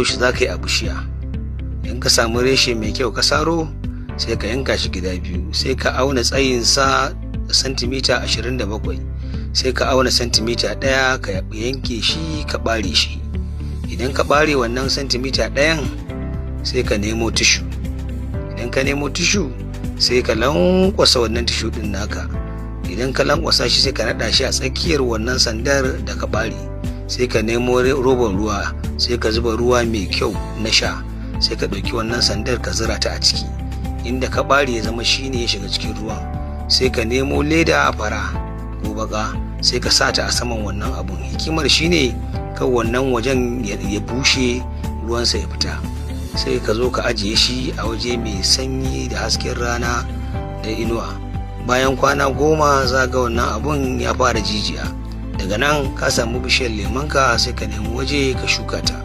shi za ka yi a bishiya. In ka samu reshe mai kyau ka saro, sai ka yanka shi gida biyu, sai ka auna tsayinsa santimita 27, sai ka auna santimita 1 ka yanke shi ka ɓare shi. Idan ka ɓare wannan santimita 1, sai ka nemo tishu. Idan ka nemo tishu, sai ka lankwasa wannan tishu ɗin naka. Idan ka lankwasa shi, sai ka naɗa shi a tsakiyar wannan sandar da ka ɓare. Sai ka nemo robar ruwa, sai ka zuba ruwa mai kyau na sha, sai ka ɗauki wannan sandar ka zura ta a ciki. Inda ka ɓare ya zama shine ya shiga cikin ruwan, sai ka nemo leda a fara ko baka, sai ka sa ta a saman wannan abun. Hikimar shine kan wannan wajen ya bushe, ruwansa ya fita. Sai ka zo ka ajiye shi a waje mai sanyi da hasken rana da inuwa. Bayan kwana 10 za ga wannan abun ya fara jijiya. Daga nan ka samu bishiyar lemonka, sai ka nemi waje ka shuka ta.